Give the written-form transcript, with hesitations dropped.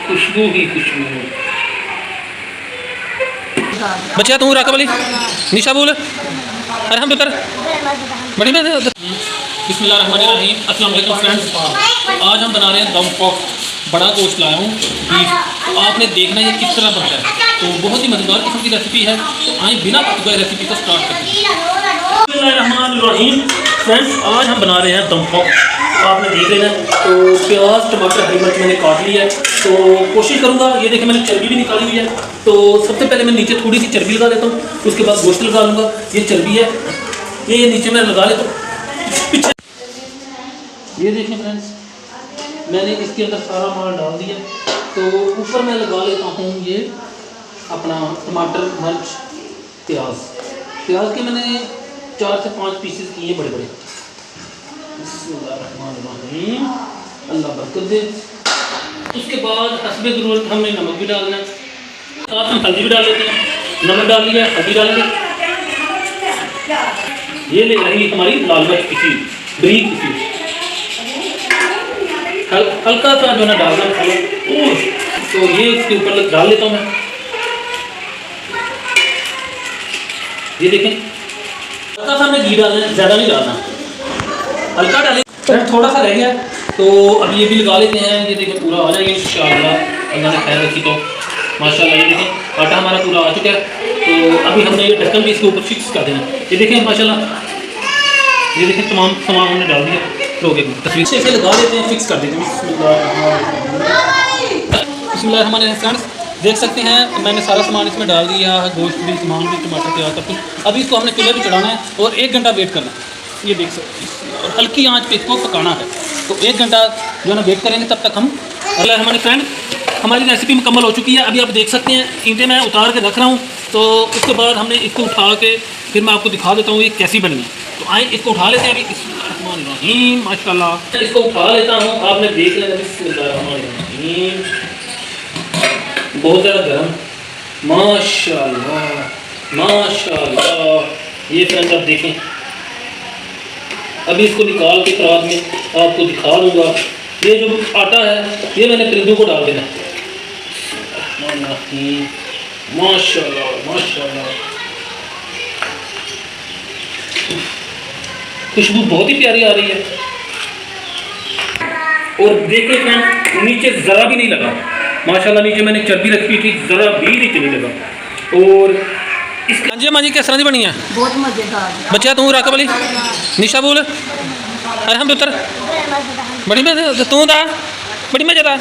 खुशबू ही खुशबू। बच्चा तू राका वाली निशा बोल अरे हम पुत्र बड़ी बात है। बिस्मिल्लाहिर्रहमानिर्रहीम, अस्सलाम वालेकुम फ्रेंड्स। आज हम बना रहे हैं दम पॉक। बड़ा गोश्त लाया हूँ बीफ। आपने देखना ये किस तरह बनता है, तो बहुत ही मज़ेदार किस्म की रेसिपी है। तो आए बिना पकाए रेसिपी को स्टार्ट करते हैं। बिस्मिल्लाहिर्रहमानिर्रहीम फ्रेंड्स, आज हम बना रहे हैं दम पॉक। तो आपने देख लेना, तो प्याज टमाटर हरी मिर्च मैंने काट ली है। तो कोशिश करूँगा, ये देखिए मैंने चर्बी भी निकाली हुई है। तो सबसे पहले मैं नीचे थोड़ी सी चर्बी लगा देता हूँ, उसके बाद गोश्त लगा लूँगा। ये चर्बी है, ये नीचे मैं लगा लेता हूँ पीछे। ये देखें फ्रेंड्स, मैंने इसके अंदर सारा माल डाल दिया। तो ऊपर मैं लगा लेता हूँ ये अपना टमाटर मिर्च प्याज के मैंने 4 से 5 पीसेस किए बड़े बड़े। बिस्मिल्लाहिर्रहमानिर्रहीम, अल्लाह बरकत दे। उसके बाद हस्बे ज़रूरत हमने नमक भी डालना है, साथ में हल्दी भी डाल लेते हैं। नमक डाल लिया, हल्दी डाल लिया। ये ले रही हमारी लाल मिर्च पिसी बरीक पिसी, हल्का सा जो ना डालना मसाला। तो ये इसके ऊपर डाल लेता हूँ मैं। ये देखें, हल्का सा हमने घी डालना है, ज़्यादा नहीं डालना, हल्का डालें। थोड़ा सा रह गया, तो अब ये भी लगा लेते हैं। ये देखें पूरा आ जाएगा इंशाअल्लाह, अल्लाह ने खैर रखी तो माशाल्लाह। ये देखें आटा हमारा पूरा आ चुका है। तो अभी हमने ये ढक्कन भी इसके ऊपर फिक्स कर देना। ये देखें माशाल्लाह, ये देखें तमाम सामान हमने डाल दिया। तो तस्वीर से लगा देते हैं, फिक्स कर देते हैं। बिस्मिल्लाहिर्रहमानिर्रहीम, देख सकते हैं मैंने सारा सामान इसमें डाल दिया, गोश्त भी, सामान भी, टमाटर प्याज सब कुछ। अभी इसको हमने चूल्हे पे चढ़ाना है और 1 घंटा वेट करना है। ये देख सकते हैं, और हल्की आंच पे इसको पकाना है। तो 1 घंटा जो है ना वेट करेंगे, तब तक हम अल्लाह हमारे फ्रेंड हमारी रेसिपी मुकम्मल हो चुकी है। अभी आप देख सकते हैं ईंटें मैं उतार के रख रहा हूँ। तो उसके बाद हमने इसको उठा के फिर मैं आपको दिखा देता हूँ ये कैसी बनी है। तो आए इसको उठा लेते हैं अभी। बिस्मिल्लाहिर्रहमानिर्रहीम, माशाल्लाह इसको उठा लेता हूँ, आपने देख लेना। बिस्मिल्लाहिर्रहमानिर्रहीम, बहुत ज़्यादा गर्म, माशाल्लाह माशाल्लाह। ये फ्रेंड्स आप देखें, अभी इसको निकाल के बाद में आपको दिखा दूँगा। ये जो आटा है ये मैंने परिंदों को डाल देना है। माशाल्लाह माशाल्लाह, खुशबू बहुत ही प्यारी आ रही है। और देखिए फ्रेंड, नीचे ज़रा भी नहीं लगा माशाल्लाह। नीचे मैंने चर्बी रखी थी, ज़रा भी नीचे नहीं लगा। और इसकी माँ जी किस तरह की बनी है? बहुत मज़ेदार। बच्चा तू राका वाली निशा बोल अरे हम पुत्र बड़ी मज़ेदार, तू दा बड़ी मज़ेदार।